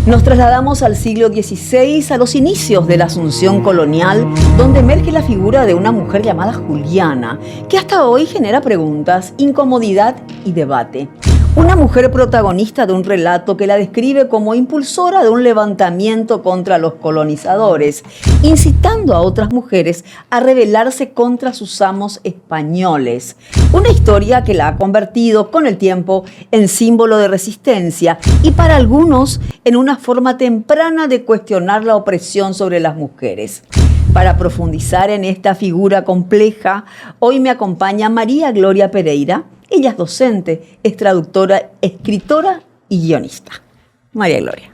Nos trasladamos al siglo XVI, a los inicios de la Asunción colonial, donde emerge la figura de una mujer llamada Juliana, que hasta hoy genera preguntas, incomodidad y debate. Una mujer protagonista de un relato que la describe como impulsora de un levantamiento contra los colonizadores, incitando a otras mujeres a rebelarse contra sus amos españoles. Una historia que la ha convertido con el tiempo en símbolo de resistencia y para algunos en una forma temprana de cuestionar la opresión sobre las mujeres. Para profundizar en esta figura compleja, hoy me acompaña María Gloria Pereira. Ella es docente, es traductora, escritora y guionista. María Gloria.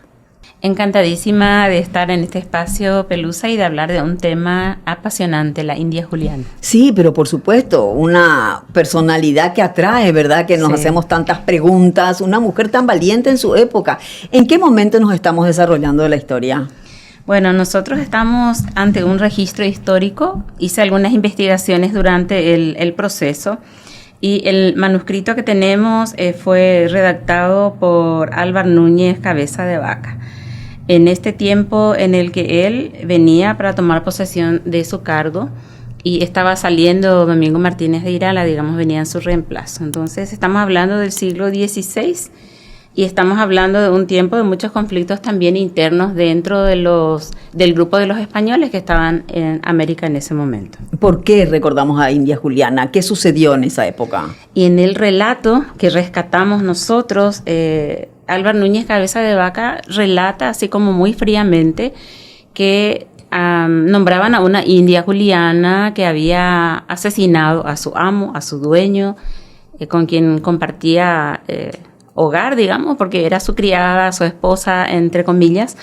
Encantadísima de estar en este espacio, Pelusa, y de hablar de un tema apasionante, la India Juliana. Sí, pero por supuesto, una personalidad que atrae, ¿verdad? Que nos hacemos tantas preguntas, una mujer tan valiente en su época. ¿En qué momento nos estamos desarrollando de la historia? Bueno, nosotros estamos ante un registro histórico. Hice algunas investigaciones durante el proceso. Y el manuscrito que tenemos fue redactado por Álvar Núñez Cabeza de Vaca, en este tiempo en el que él venía para tomar posesión de su cargo y estaba saliendo Domingo Martínez de Irala, digamos, venía en su reemplazo. Entonces estamos hablando del siglo XVI y estamos hablando de un tiempo de muchos conflictos también internos dentro de del grupo de los españoles que estaban en América en ese momento. ¿Por qué recordamos a India Juliana? ¿Qué sucedió en esa época? Y en el relato que rescatamos nosotros, Álvar Núñez Cabeza de Vaca relata así como muy fríamente que nombraban a una India Juliana que había asesinado a su amo, a su dueño, con quien compartía hogar, digamos, porque era su criada, su esposa, entre comillas.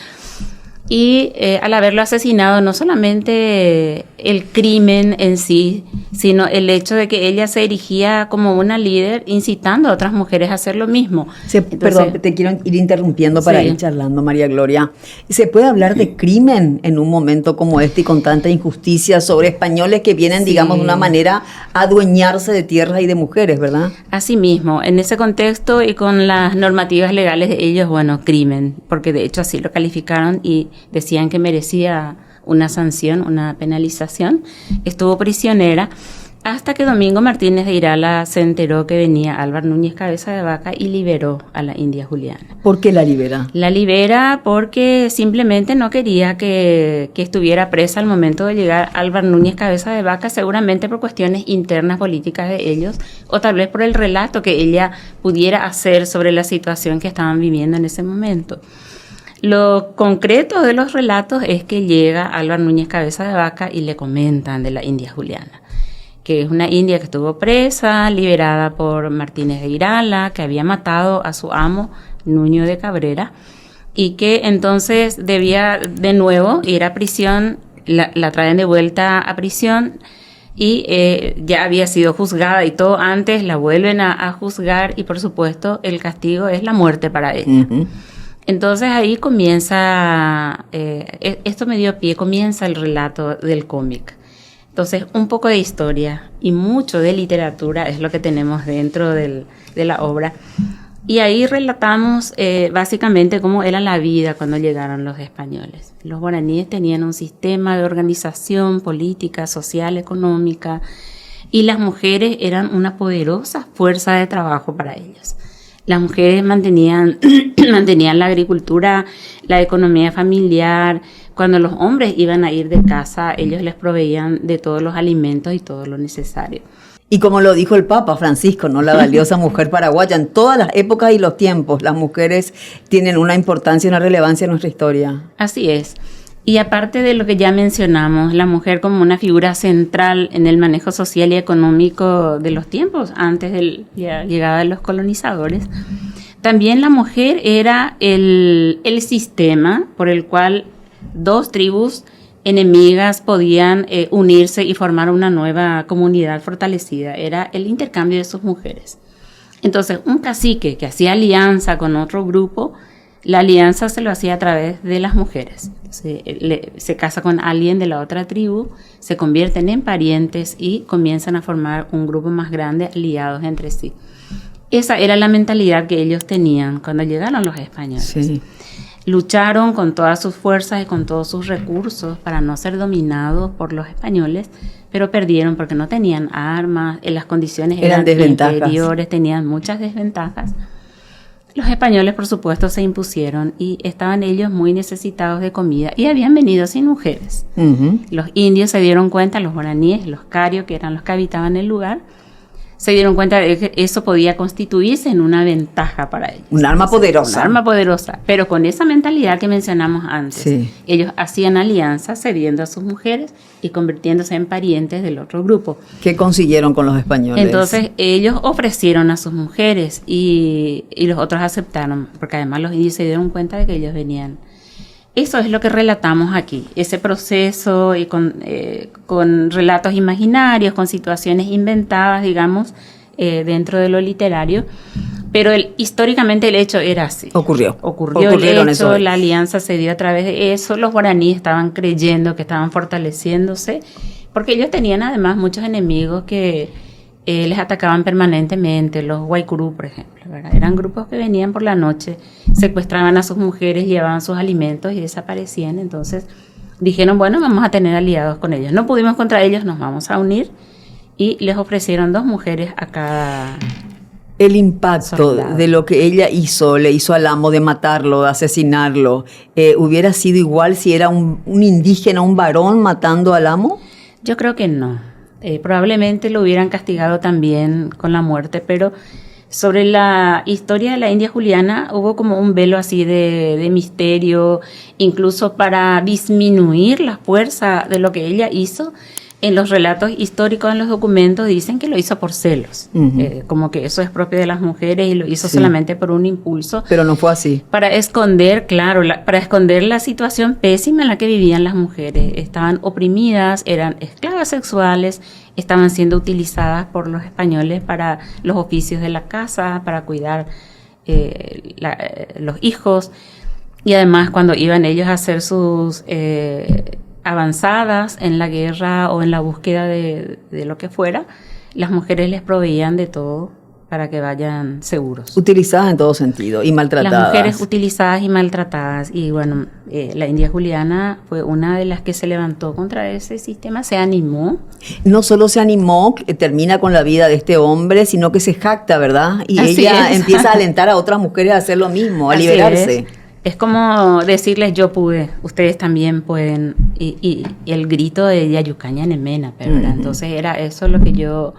Y al haberlo asesinado, no solamente el crimen en sí, sino el hecho de que ella se erigía como una líder, incitando a otras mujeres a hacer lo mismo. Perdón, te quiero ir interrumpiendo para ir charlando, María Gloria. ¿Se puede hablar de crimen en un momento como este y con tanta injusticia sobre españoles que vienen, digamos, de una manera a adueñarse de tierras y de mujeres, verdad? Así mismo, en ese contexto y con las normativas legales de ellos, bueno, crimen, porque de hecho así lo calificaron y decían que merecía una sanción, una penalización. Estuvo prisionera hasta que Domingo Martínez de Irala se enteró que venía Álvar Núñez Cabeza de Vaca y liberó a la India Juliana. ¿Por qué la libera? La libera porque simplemente no quería que estuviera presa al momento de llegar Álvar Núñez Cabeza de Vaca, seguramente por cuestiones internas políticas de ellos, o tal vez por el relato que ella pudiera hacer sobre la situación que estaban viviendo en ese momento. Lo concreto de los relatos es que llega Álvar Núñez Cabeza de Vaca y le comentan de la India Juliana, que es una india que estuvo presa, liberada por Martínez de Irala, que había matado a su amo, Nuño de Cabrera, y que entonces debía de nuevo ir a prisión, la traen de vuelta a prisión, y ya había sido juzgada y todo antes, la vuelven a juzgar, y por supuesto el castigo es la muerte para ella. Uh-huh. Entonces ahí comienza, esto me dio pie, comienza el relato del cómic. Entonces un poco de historia y mucho de literatura es lo que tenemos dentro de la obra. Y ahí relatamos básicamente cómo era la vida cuando llegaron los españoles. Los guaraníes tenían un sistema de organización política, social, económica, y las mujeres eran una poderosa fuerza de trabajo para ellos. Las mujeres mantenían la agricultura, la economía familiar. Cuando los hombres iban a ir de casa, ellos les proveían de todos los alimentos y todo lo necesario. Y como lo dijo el Papa Francisco, ¿no? La valiosa mujer paraguaya. En todas las épocas y los tiempos, las mujeres tienen una importancia y una relevancia en nuestra historia. Así es. Y aparte de lo que ya mencionamos, la mujer como una figura central en el manejo social y económico de los tiempos, antes de la llegada de los colonizadores, también la mujer era el sistema por el cual dos tribus enemigas podían unirse y formar una nueva comunidad fortalecida. Era el intercambio de sus mujeres. Entonces, un cacique que hacía alianza con otro grupo, la alianza se lo hacía a través de las mujeres. Se casa con alguien de la otra tribu, se convierten en parientes y comienzan a formar un grupo más grande aliados entre sí. Esa era la mentalidad que ellos tenían cuando llegaron los españoles. Sí. lucharon con todas sus fuerzas y con todos sus recursos para no ser dominados por los españoles, pero perdieron porque no tenían armas, las condiciones eran inferiores, tenían muchas desventajas. Los españoles, por supuesto, se impusieron y estaban ellos muy necesitados de comida y habían venido sin mujeres. Los indios se dieron cuenta, los guaraníes, los carios, que eran los que habitaban el lugar, se dieron cuenta de que eso podía constituirse en una ventaja para ellos. Un arma poderosa. Un arma poderosa, pero con esa mentalidad que mencionamos antes. Sí. Ellos hacían alianzas cediendo a sus mujeres y convirtiéndose en parientes del otro grupo. ¿Qué consiguieron con los españoles? Entonces ellos ofrecieron a sus mujeres y los otros aceptaron, porque además los indios se dieron cuenta de que ellos venían. Eso es lo que relatamos aquí, ese proceso y con relatos imaginarios, con situaciones inventadas, digamos, dentro de lo literario, pero históricamente el hecho era así. Ocurrió el hecho, la alianza se dio a través de eso, los guaraníes estaban creyendo que estaban fortaleciéndose, porque ellos tenían además muchos enemigos que les atacaban permanentemente, los Guaycurú, por ejemplo, ¿verdad? Eran grupos que venían por la noche, secuestraban a sus mujeres, llevaban sus alimentos y desaparecían. Entonces dijeron, bueno, vamos a tener aliados con ellos. No pudimos contra ellos, nos vamos a unir, y les ofrecieron 2 mujeres a cada... El impacto soldado de lo que ella hizo, le hizo al amo de matarlo, de asesinarlo, ¿hubiera sido igual si era un indígena, un varón matando al amo? Yo creo que no. Probablemente lo hubieran castigado también con la muerte, pero sobre la historia de la India Juliana hubo como un velo así de misterio, incluso para disminuir la fuerza de lo que ella hizo. En los relatos históricos, en los documentos, dicen que lo hizo por celos, como que eso es propio de las mujeres y lo hizo solamente por un impulso. Pero no fue así. Para esconder, claro, para esconder la situación pésima en la que vivían las mujeres. Estaban oprimidas, eran esclavas sexuales, estaban siendo utilizadas por los españoles para los oficios de la casa, para cuidar los hijos. Y además, cuando iban ellos a hacer sus... avanzadas en la guerra o en la búsqueda de lo que fuera, las mujeres les proveían de todo para que vayan seguros. Utilizadas en todo sentido y maltratadas. Las mujeres utilizadas y maltratadas. Y bueno, la India Juliana fue una de las que se levantó contra ese sistema, se animó. No solo se animó, termina con la vida de este hombre, sino que se jacta, ¿verdad? Y así ella empieza a alentar a otras mujeres a hacer lo mismo, a así liberarse. Es como decirles, yo pude, ustedes también pueden, y el grito de Yayucaña Nemena, ¿verdad? Entonces era eso lo que yo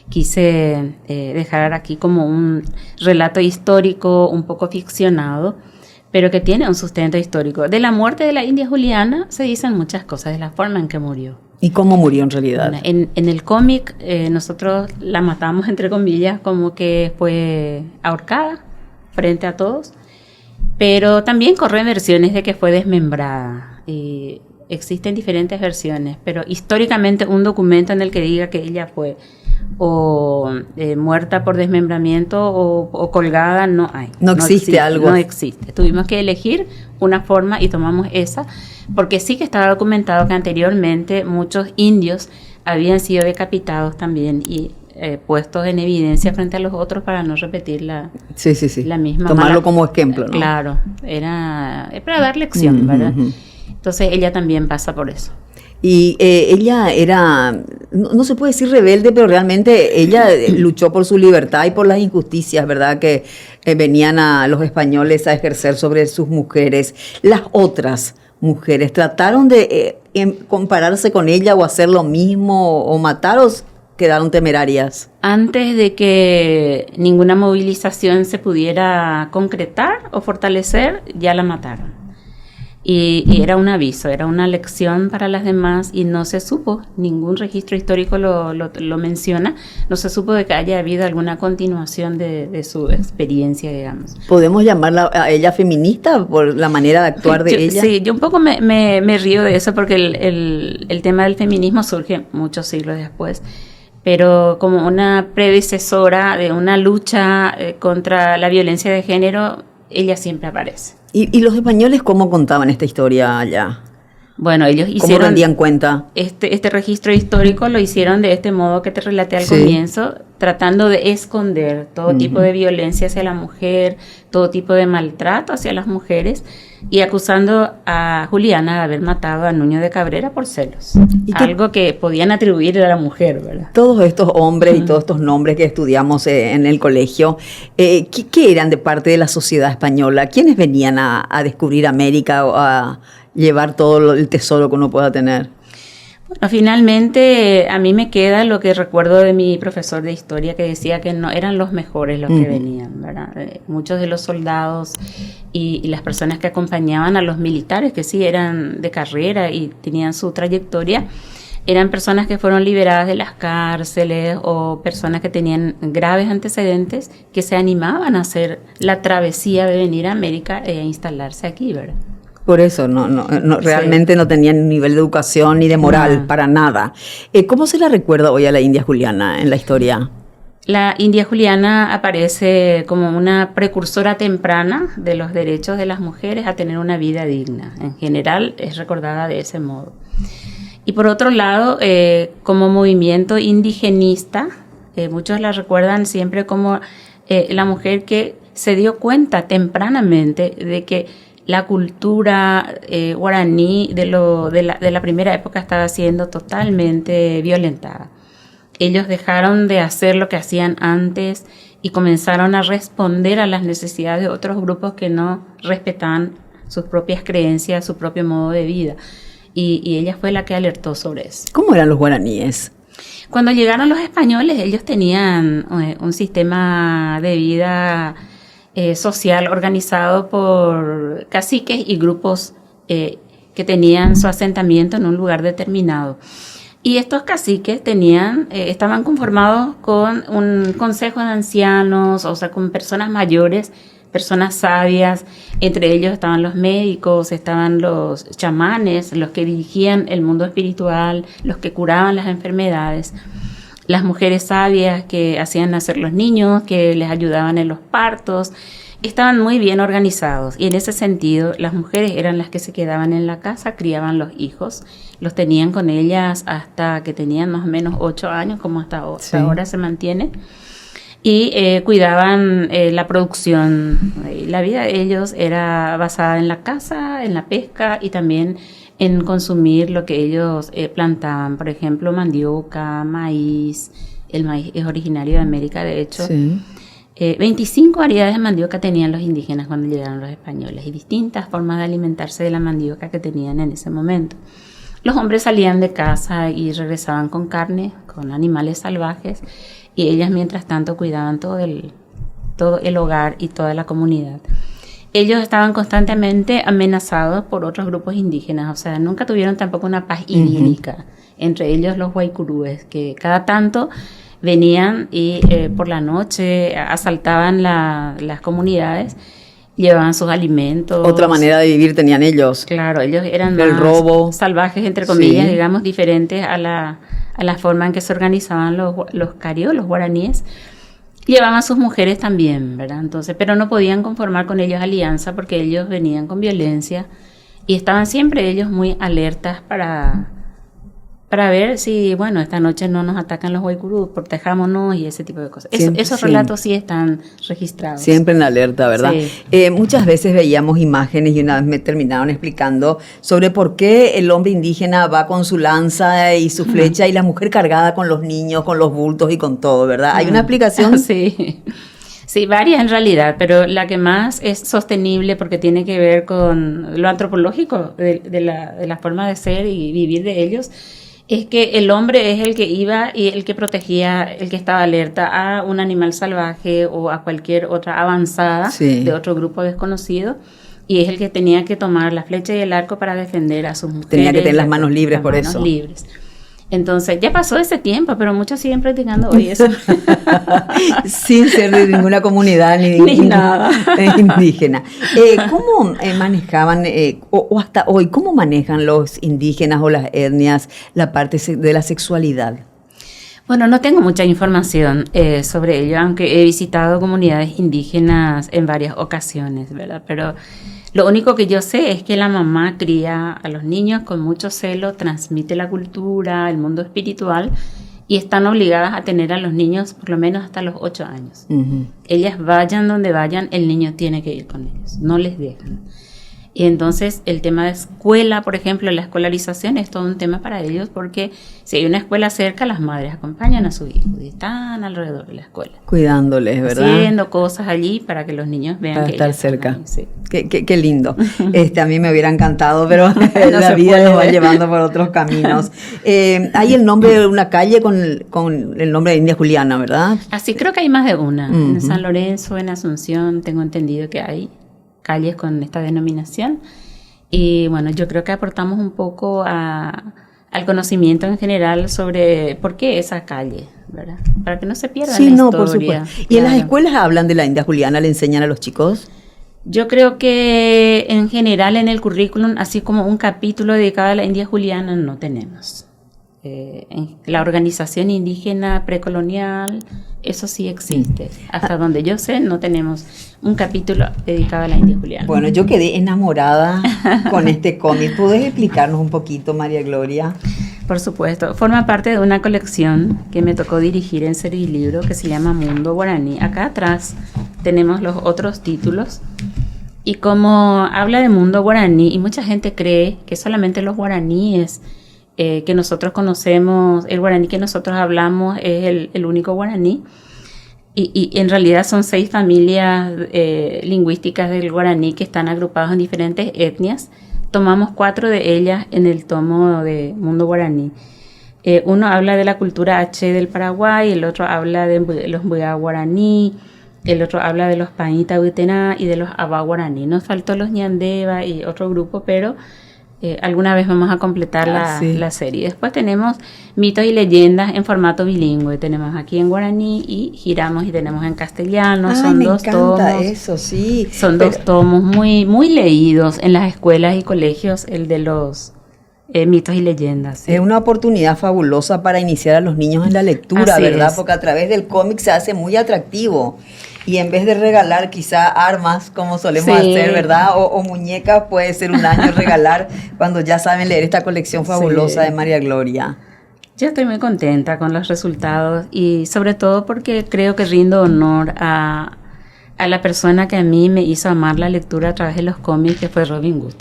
quise dejar aquí como un relato histórico un poco ficcionado, pero que tiene un sustento histórico. De la muerte de la India Juliana se dicen muchas cosas, de la forma en que murió. ¿Y cómo murió en realidad? Bueno, en el cómic nosotros la matamos, entre comillas, como que fue ahorcada frente a todos. Pero también corren versiones de que fue desmembrada. Y existen diferentes versiones, pero históricamente un documento en el que diga que ella fue o muerta por desmembramiento o colgada no hay. No existe algo. No existe. Tuvimos que elegir una forma y tomamos esa, porque sí que estaba documentado que anteriormente muchos indios habían sido decapitados también y puestos en evidencia frente a los otros para no repetir la misma. Tomarlo como ejemplo, ¿no? Claro, era para dar lección, ¿verdad? Entonces ella también pasa por eso. Y ella era, no se puede decir rebelde, pero realmente ella luchó por su libertad y por las injusticias, ¿verdad? Que venían a los españoles a ejercer sobre sus mujeres. Las otras mujeres, ¿trataron de compararse con ella o hacer lo mismo o matar o quedaron temerarias? Antes de que ninguna movilización se pudiera concretar o fortalecer, ya la mataron. Y era un aviso, era una lección para las demás y no se supo, ningún registro histórico lo menciona, no se supo de que haya habido alguna continuación de su experiencia, digamos. ¿Podemos llamarla a ella feminista por la manera de actuar de ella? Sí, yo un poco me río de eso porque el tema del feminismo surge muchos siglos después, pero como una predecesora de una lucha contra la violencia de género, ella siempre aparece. ¿Y los españoles cómo contaban esta historia allá? Bueno, ellos ¿Cómo hicieron rendían cuenta? este registro histórico, lo hicieron de este modo que te relaté al Sí. comienzo, tratando de esconder todo tipo de violencia hacia la mujer, todo tipo de maltrato hacia las mujeres, y acusando a Juliana de haber matado a Nuño de Cabrera por celos. Algo que podían atribuir a la mujer, ¿verdad? Todos estos hombres y todos estos nombres que estudiamos en el colegio, ¿qué eran de parte de la sociedad española? ¿Quiénes venían a descubrir América o a llevar todo el tesoro que uno pueda tener? Bueno, finalmente a mí me queda lo que recuerdo de mi profesor de historia, que decía que no eran los mejores los que venían, ¿verdad? Muchos de los soldados y las personas que acompañaban a los militares, que sí eran de carrera y tenían su trayectoria, eran personas que fueron liberadas de las cárceles o personas que tenían graves antecedentes que se animaban a hacer la travesía de venir a América e instalarse aquí, ¿verdad? Por eso, realmente no tenían un nivel de educación ni de moral, para nada. ¿Cómo se la recuerda hoy a la India Juliana en la historia? La India Juliana aparece como una precursora temprana de los derechos de las mujeres a tener una vida digna. En general es recordada de ese modo. Y por otro lado, como movimiento indigenista, muchos la recuerdan siempre como la mujer que se dio cuenta tempranamente de que la cultura guaraní de la primera época estaba siendo totalmente violentada. Ellos dejaron de hacer lo que hacían antes y comenzaron a responder a las necesidades de otros grupos que no respetaban sus propias creencias, su propio modo de vida. Y ella fue la que alertó sobre eso. ¿Cómo eran los guaraníes? Cuando llegaron los españoles, ellos tenían un sistema de vida social organizado por caciques y grupos que tenían su asentamiento en un lugar determinado. Y estos caciques estaban conformados con un consejo de ancianos, o sea, con personas mayores, personas sabias. Entre ellos estaban los médicos, estaban los chamanes, los que dirigían el mundo espiritual, los que curaban las enfermedades. Las mujeres sabias que hacían nacer los niños, que les ayudaban en los partos, estaban muy bien organizados. Y en ese sentido, las mujeres eran las que se quedaban en la casa, criaban los hijos, los tenían con ellas hasta que tenían más o menos 8 años, como hasta ahora se mantiene. Y cuidaban la producción. La vida de ellos era basada en la caza, en la pesca y también en consumir lo que ellos plantaban. Por ejemplo, mandioca, maíz. El maíz es originario de América, de hecho. Sí. 25 variedades de mandioca tenían los indígenas cuando llegaron los españoles y distintas formas de alimentarse de la mandioca que tenían en ese momento. Los hombres salían de casa y regresaban con carne, con animales salvajes, y ellas mientras tanto cuidaban todo el hogar y toda la comunidad. Ellos estaban constantemente amenazados por otros grupos indígenas, o sea, nunca tuvieron tampoco una paz idílica, entre ellos los guaycurúes, que cada tanto venían y por la noche asaltaban las comunidades, llevaban sus alimentos. Otra manera de vivir tenían ellos. Claro, ellos eran el más robo. Salvajes, entre comillas, digamos, diferentes a la forma en que se organizaban los carios, los guaraníes. Llevaban a sus mujeres también, ¿verdad? Entonces, pero no podían conformar con ellos alianza porque ellos venían con violencia y estaban siempre ellos muy alertas para ver si, bueno, esta noche no nos atacan los guaycurú, protejámonos y ese tipo de cosas. Esos relatos sí están registrados. Siempre en alerta, ¿verdad? Sí. Muchas veces veíamos imágenes y una vez me terminaron explicando sobre por qué el hombre indígena va con su lanza y su flecha y la mujer cargada con los niños, con los bultos y con todo, ¿verdad? ¿Hay una explicación? Sí. Sí, varias en realidad, pero la que más es sostenible porque tiene que ver con lo antropológico de la forma de ser y vivir de ellos, es que el hombre es el que iba y el que protegía, el que estaba alerta a un animal salvaje o a cualquier otra avanzada de otro grupo desconocido, y es el que tenía que tomar la flecha y el arco para defender a sus mujeres. Tenía que tener las manos libres por eso. Libres. Entonces, ya pasó ese tiempo, pero muchos siguen practicando hoy eso. Sin ser de ninguna comunidad ni nada indígena. ¿Cómo manejaban, o hasta hoy, cómo manejan los indígenas o las etnias la parte de la sexualidad? Bueno, no tengo mucha información sobre ello, aunque he visitado comunidades indígenas en varias ocasiones, ¿verdad? Pero Lo único que yo sé es que la mamá cría a los niños con mucho celo, transmite la cultura, el mundo espiritual, y están obligadas a tener a los niños por lo menos hasta los 8 años. Ellas vayan donde vayan, el niño tiene que ir con ellos, no les dejan. Y entonces el tema de escuela, por ejemplo, la escolarización es todo un tema para ellos, porque si hay una escuela cerca, las madres acompañan a sus hijos y están alrededor de la escuela. Cuidándoles, ¿verdad? Haciendo cosas allí para que los niños vean para que estar cerca. Ahí, sí. Qué lindo. A mí me hubiera encantado, pero la vida puede. nos va llevando por otros caminos. Hay el nombre de una calle con el nombre de India Juliana, ¿verdad? Así creo que hay más de una. En San Lorenzo, en Asunción, tengo entendido que hay calles con esta denominación. Y bueno, yo creo que aportamos un poco al conocimiento en general sobre por qué esa calle, ¿verdad? Para que no se pierda la historia. Por supuesto. ¿Y en las escuelas hablan de la India Juliana? ¿Le enseñan a los chicos? Yo creo que en general en el currículum, así como un capítulo dedicado a la India Juliana, no tenemos. En la organización indígena precolonial, eso sí existe. Hasta donde yo sé, no tenemos un capítulo dedicado a la India Juliana. Bueno, yo quedé enamorada con este cómic. ¿Puedes explicarnos un poquito, María Gloria? Por supuesto. Forma parte de una colección que me tocó dirigir en Servilibro que se llama Mundo Guaraní. Acá atrás tenemos los otros títulos. Y como habla de mundo guaraní, y mucha gente cree que solamente los guaraníes que nosotros conocemos, el guaraní que nosotros hablamos es el único guaraní. Y en realidad son 6 familias lingüísticas del guaraní que están agrupadas en diferentes etnias. Tomamos 4 de ellas en el tomo de Mundo Guaraní. Uno habla de la cultura H del Paraguay, el otro habla de los Mbuya guaraní, el otro habla de los Pañita Huitená y de los Abá guaraní. Nos faltó los Ñandeva y otro grupo, pero alguna vez vamos a completar la serie. Después tenemos mitos y leyendas en formato bilingüe. Tenemos aquí en guaraní y giramos y tenemos en castellano. Son me 2 encanta tomos. Eso, sí. Son 2 tomos muy, muy leídos en las escuelas y colegios, el de los mitos y leyendas. ¿Sí? Es una oportunidad fabulosa para iniciar a los niños en la lectura, Así ¿verdad? es. Porque a través del cómic se hace muy atractivo. Y en vez de regalar quizá armas, como solemos hacer, ¿verdad? O muñecas, puede ser un año regalar cuando ya saben leer esta colección fabulosa de María Gloria. Yo estoy muy contenta con los resultados y sobre todo porque creo que rindo honor a la persona que a mí me hizo amar la lectura a través de los cómics, que fue Robin Hood.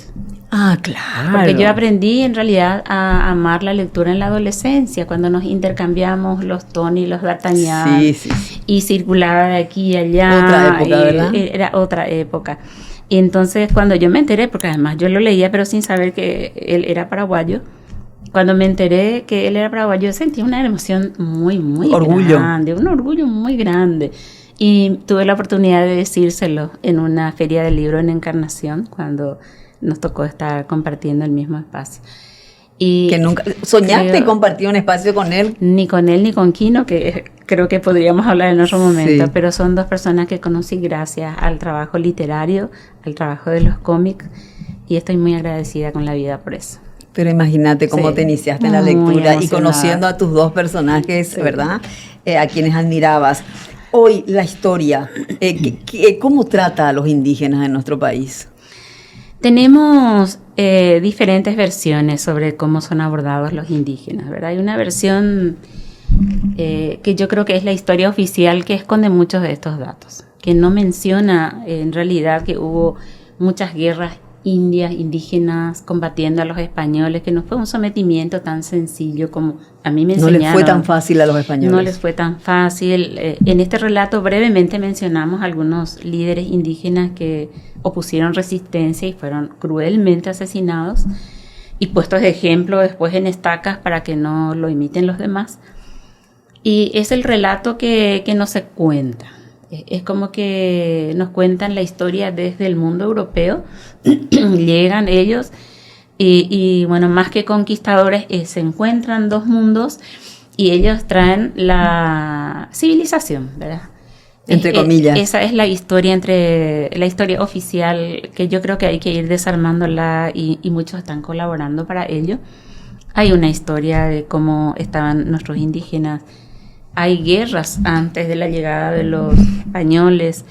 Ah, claro. Porque yo aprendí en realidad a amar la lectura en la adolescencia, cuando nos intercambiamos los Tony, los D'Artagnan, y circulaba de aquí y allá. Otra época, ¿verdad? Era otra época. Y entonces cuando yo me enteré, porque además yo lo leía pero sin saber que él era paraguayo, cuando me enteré que él era paraguayo, sentí una emoción muy, muy grande, un orgullo muy grande. Y tuve la oportunidad de decírselo en una feria del libro en Encarnación, cuando nos tocó estar compartiendo el mismo espacio. Y que nunca soñaste compartir un espacio con él. Ni con él ni con Quino, que creo que podríamos hablar en otro momento, pero son 2 personas que conocí gracias al trabajo literario, al trabajo de los cómics, y estoy muy agradecida con la vida por eso. Pero imagínate cómo te iniciaste en la lectura y conociendo a tus 2 personajes, ¿verdad? A quienes admirabas. Hoy la historia, ¿cómo trata a los indígenas en nuestro país? Tenemos diferentes versiones sobre cómo son abordados los indígenas, ¿verdad? Hay una versión que yo creo que es la historia oficial, que esconde muchos de estos datos, que no menciona en realidad que hubo muchas guerras indígenas combatiendo a los españoles, que no fue un sometimiento tan sencillo como a mí me enseñaron. No les fue tan fácil a los españoles. No les fue tan fácil. En este relato brevemente mencionamos algunos líderes indígenas que opusieron resistencia y fueron cruelmente asesinados y puestos de ejemplo después en estacas para que no lo imiten los demás. Y es el relato que no se cuenta. Es como que nos cuentan la historia desde el mundo europeo. Llegan ellos y bueno, más que conquistadores, se encuentran 2 mundos y ellos traen la civilización, ¿verdad? Entre comillas. Esa es la historia la historia oficial, que yo creo que hay que ir desarmándola y muchos están colaborando para ello. Hay una historia de cómo estaban nuestros indígenas. Hay guerras antes de la llegada de los españoles.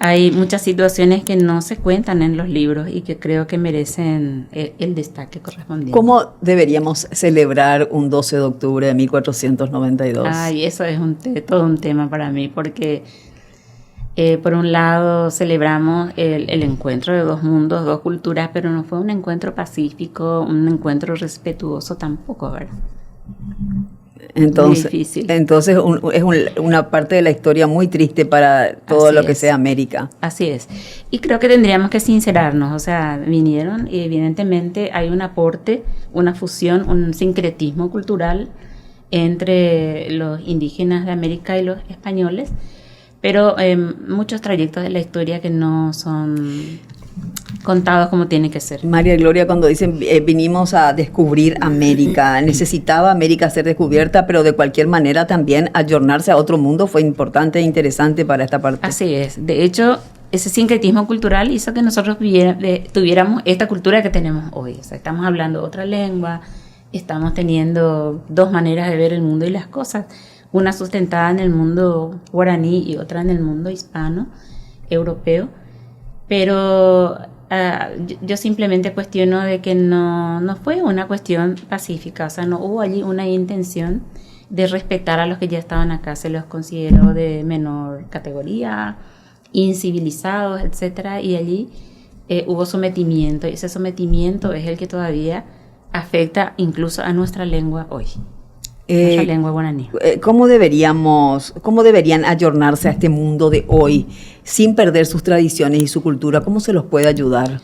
Hay muchas situaciones que no se cuentan en los libros y que creo que merecen el destaque correspondiente. ¿Cómo deberíamos celebrar un 12 de octubre de 1492? Ay, eso es todo un tema para mí, porque por un lado celebramos el encuentro de dos mundos, dos culturas, pero no fue un encuentro pacífico, un encuentro respetuoso tampoco, ¿verdad? Entonces, muy difícil. Entonces es una parte de la historia muy triste para todo lo que sea América. Así es. Y creo que tendríamos que sincerarnos. O sea, vinieron y evidentemente hay un aporte, una fusión, un sincretismo cultural entre los indígenas de América y los españoles, pero muchos trayectos de la historia que no son contados como tiene que ser. María Gloria, cuando dicen vinimos a descubrir América, necesitaba América ser descubierta, pero de cualquier manera también ayornarse a otro mundo fue importante e interesante para esta parte. Así es. De hecho, ese sincretismo cultural hizo que nosotros tuviéramos esta cultura que tenemos hoy. O sea, estamos hablando otra lengua, estamos teniendo dos maneras de ver el mundo y las cosas, una sustentada en el mundo guaraní y otra en el mundo hispano, europeo. Pero yo simplemente cuestiono de que no fue una cuestión pacífica, o sea, no hubo allí una intención de respetar a los que ya estaban acá, se los consideró de menor categoría, incivilizados, etcétera, y allí hubo sometimiento, y ese sometimiento es el que todavía afecta incluso a nuestra lengua hoy. Nuestra lengua guaraní. ¿Cómo deberían ayornarse a este mundo de hoy sin perder sus tradiciones y su cultura? ¿Cómo se los puede ayudar?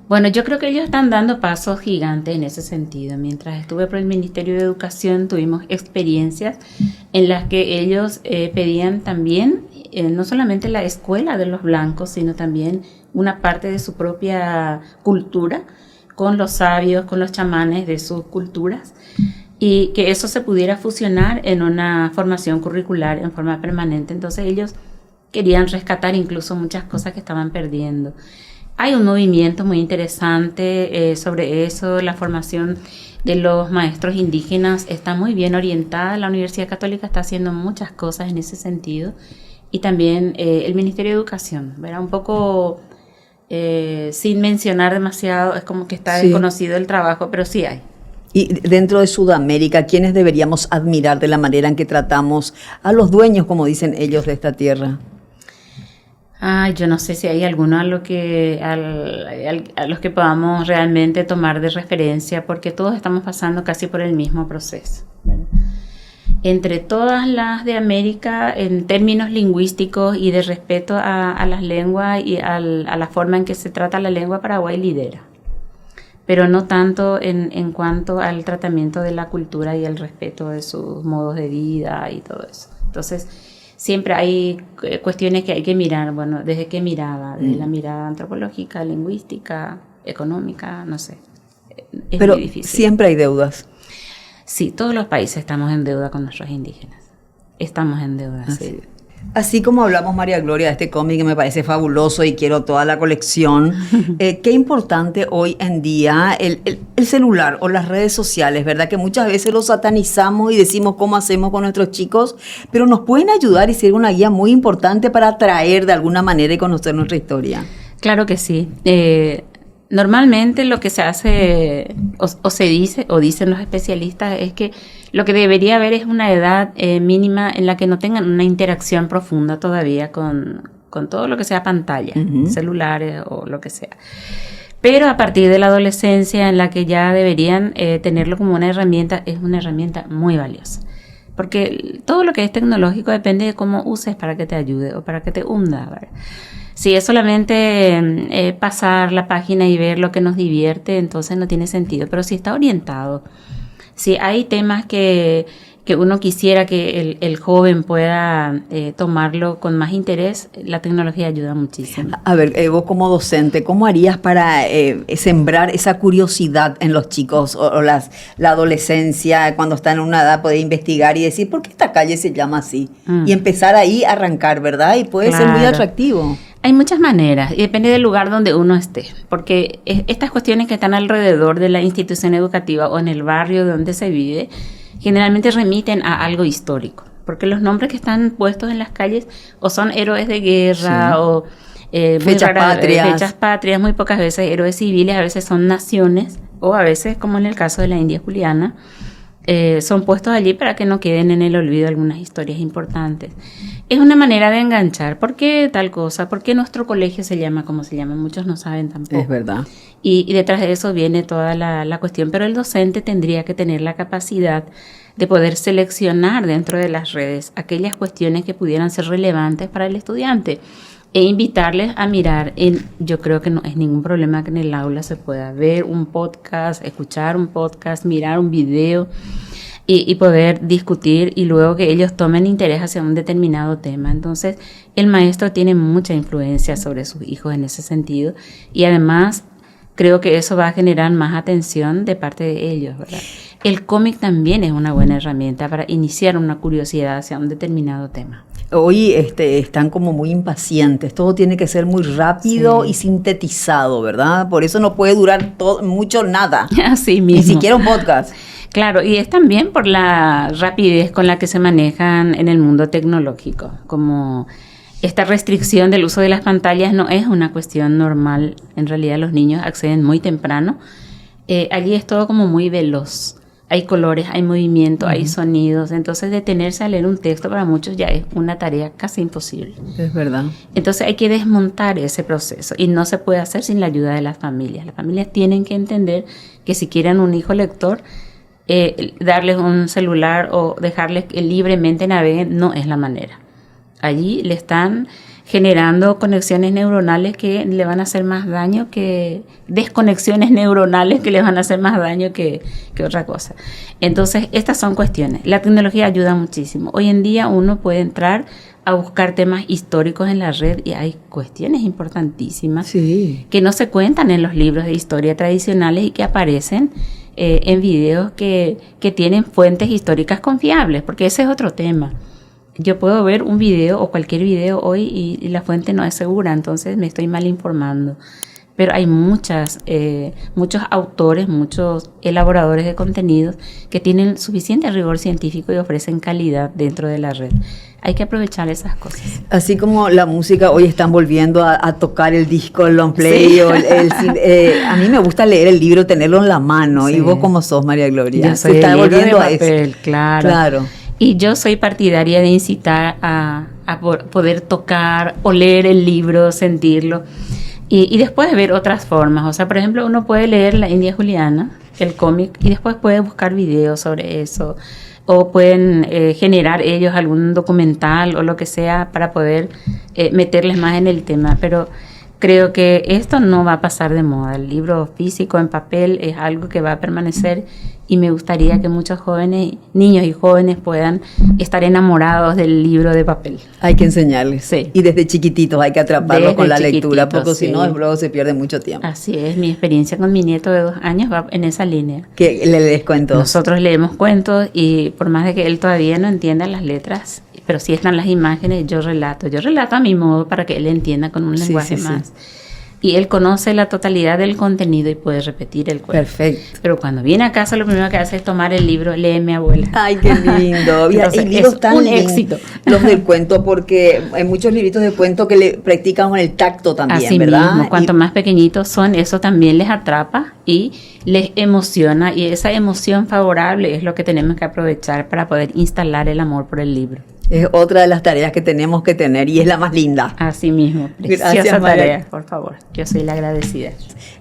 Bueno, yo creo que ellos están dando pasos gigantes en ese sentido. Mientras estuve por el Ministerio de Educación, tuvimos experiencias en las que ellos pedían también, no solamente la escuela de los blancos, sino también una parte de su propia cultura, con los sabios, con los chamanes de sus culturas, y que eso se pudiera fusionar en una formación curricular en forma permanente. Entonces ellos querían rescatar incluso muchas cosas que estaban perdiendo. Hay un movimiento muy interesante sobre eso. La formación de los maestros indígenas está muy bien orientada. La Universidad Católica está haciendo muchas cosas en ese sentido. Y también el Ministerio de Educación, ¿verdad? Un poco sin mencionar demasiado, es como que está desconocido el trabajo, pero sí hay. Y dentro de Sudamérica, ¿quiénes deberíamos admirar de la manera en que tratamos a los dueños, como dicen ellos, de esta tierra? Yo no sé si hay alguno a los que podamos realmente tomar de referencia, porque todos estamos pasando casi por el mismo proceso, ¿verdad? Entre todas las de América, en términos lingüísticos y de respeto a las lenguas y a la forma en que se trata la lengua, Paraguay lidera, pero no tanto en cuanto al tratamiento de la cultura y el respeto de sus modos de vida y todo eso. Entonces, siempre hay cuestiones que hay que mirar, bueno, ¿desde qué mirada? Desde la mirada antropológica, lingüística, económica, no sé. Es pero muy difícil. Siempre hay deudas. Sí, todos los países estamos en deuda con nuestros indígenas. Estamos en deuda, sí. Así como hablamos, María Gloria, de este cómic que me parece fabuloso y quiero toda la colección, qué importante hoy en día el celular o las redes sociales, ¿verdad? Que muchas veces lo satanizamos y decimos cómo hacemos con nuestros chicos, pero nos pueden ayudar y ser una guía muy importante para atraer de alguna manera y conocer nuestra historia. Claro que sí. Normalmente lo que se hace o se dice o dicen los especialistas es que lo que debería haber es una edad mínima en la que no tengan una interacción profunda todavía con todo lo que sea pantalla, celulares o lo que sea. Pero a partir de la adolescencia en la que ya deberían tenerlo como una herramienta, es una herramienta muy valiosa. Porque todo lo que es tecnológico depende de cómo uses para que te ayude o para que te hunda, ¿verdad? Si es solamente pasar la página y ver lo que nos divierte, entonces no tiene sentido. Pero si está orientado, si hay temas que uno quisiera que el joven pueda tomarlo con más interés, la tecnología ayuda muchísimo. A ver, vos como docente, ¿cómo harías para sembrar esa curiosidad en los chicos o la adolescencia, cuando están en una edad, poder investigar y decir, ¿por qué esta calle se llama así? Y empezar ahí a arrancar, ¿verdad? Y puede ser muy atractivo. Hay muchas maneras y depende del lugar donde uno esté, porque estas cuestiones que están alrededor de la institución educativa o en el barrio donde se vive, generalmente remiten a algo histórico, porque los nombres que están puestos en las calles o son héroes de guerra o Fechas patrias, muy pocas veces héroes civiles, a veces son naciones, o a veces, como en el caso de la India Juliana, son puestos allí para que no queden en el olvido algunas historias importantes. Es una manera de enganchar. ¿Por qué tal cosa? ¿Por qué nuestro colegio se llama como se llama? Muchos no saben tampoco. Es verdad. Y detrás de eso viene toda la cuestión. Pero el docente tendría que tener la capacidad de poder seleccionar dentro de las redes aquellas cuestiones que pudieran ser relevantes para el estudiante e invitarles a mirar. Yo creo que no es ningún problema que en el aula se pueda ver un podcast, escuchar un podcast, mirar un video y poder discutir y luego que ellos tomen interés hacia un determinado tema. Entonces, el maestro tiene mucha influencia sobre sus hijos en ese sentido y además creo que eso va a generar más atención de parte de ellos, ¿verdad? El cómic también es una buena herramienta para iniciar una curiosidad hacia un determinado tema. Hoy están como muy impacientes, todo tiene que ser muy rápido y sintetizado, ¿verdad? Por eso no puede durar mucho nada. Así mismo. Ni siquiera un podcast. Claro, y es también por la rapidez con la que se manejan en el mundo tecnológico, como esta restricción del uso de las pantallas no es una cuestión normal. En realidad los niños acceden muy temprano. Allí es todo como muy veloz. Hay colores, hay movimiento, hay sonidos. Entonces, detenerse a leer un texto para muchos ya es una tarea casi imposible. Es verdad. Entonces, hay que desmontar ese proceso y no se puede hacer sin la ayuda de las familias. Las familias tienen que entender que si quieren un hijo lector, darles un celular o dejarles que libremente naveguen no es la manera. Allí le están generando conexiones neuronales que le van a hacer más daño que desconexiones neuronales que le van a hacer más daño que otra cosa. Entonces, estas son cuestiones. La tecnología ayuda muchísimo. Hoy en día uno puede entrar a buscar temas históricos en la red y hay cuestiones importantísimas que no se cuentan en los libros de historia tradicionales y que aparecen en videos que tienen fuentes históricas confiables, porque ese es otro tema. Yo puedo ver un video o cualquier video hoy y la fuente no es segura, entonces me estoy mal informando. Pero hay muchos autores, muchos elaboradores de contenidos que tienen suficiente rigor científico y ofrecen calidad dentro de la red. Hay que aprovechar esas cosas. Así como la música, hoy están volviendo a tocar el disco, el long play. Sí. A mí me gusta leer el libro, tenerlo en la mano. Sí. ¿Y vos cómo sos, María Gloria? Yo soy se está volviendo de papel, eso. Claro. Y yo soy partidaria de incitar a poder tocar o leer el libro, sentirlo. Y después ver otras formas. O sea, por ejemplo, uno puede leer la India Juliana, el cómic, y después puede buscar videos sobre eso. O pueden generar ellos algún documental o lo que sea para poder meterles más en el tema. Pero creo que esto no va a pasar de moda. El libro físico en papel es algo que va a permanecer y me gustaría que muchos jóvenes, niños y jóvenes puedan estar enamorados del libro de papel. Hay que enseñarles. Sí. Y desde chiquititos hay que atraparlos con la lectura, porque sí. si no, luego se pierde mucho tiempo. Así es, mi experiencia con mi nieto de 2 años va en esa línea. ¿Que le lees cuentos? Nosotros leemos cuentos y por más de que él todavía no entienda las letras, pero sí están las imágenes, yo relato a mi modo para que él entienda con un lenguaje más. Sí. Y él conoce la totalidad del contenido y puede repetir el cuento. Perfecto. Pero cuando viene a casa lo primero que hace es tomar el libro, léeme abuela. Ay, qué lindo. Entonces, y libros tan un éxito. Los del cuento, porque hay muchos libritos de cuento que le practican con el tacto también, así ¿verdad? Mismo, cuanto más pequeñitos son, eso también les atrapa y les emociona. Y esa emoción favorable es lo que tenemos que aprovechar para poder instalar el amor por el libro. Es otra de las tareas que tenemos que tener y es la más linda. Así mismo, preciosa tarea, por favor. Yo soy la agradecida.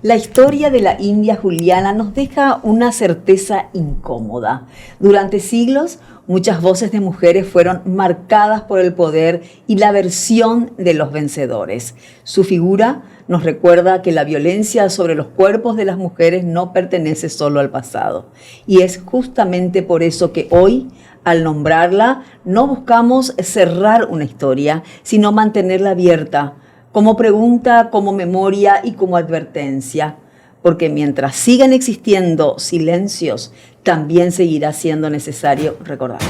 La historia de la India Juliana nos deja una certeza incómoda. Durante siglos, muchas voces de mujeres fueron marcadas por el poder y la aversión de los vencedores. Su figura nos recuerda que la violencia sobre los cuerpos de las mujeres no pertenece solo al pasado. Y es justamente por eso que hoy, al nombrarla, no buscamos cerrar una historia, sino mantenerla abierta, como pregunta, como memoria y como advertencia. Porque mientras sigan existiendo silencios, también seguirá siendo necesario recordar.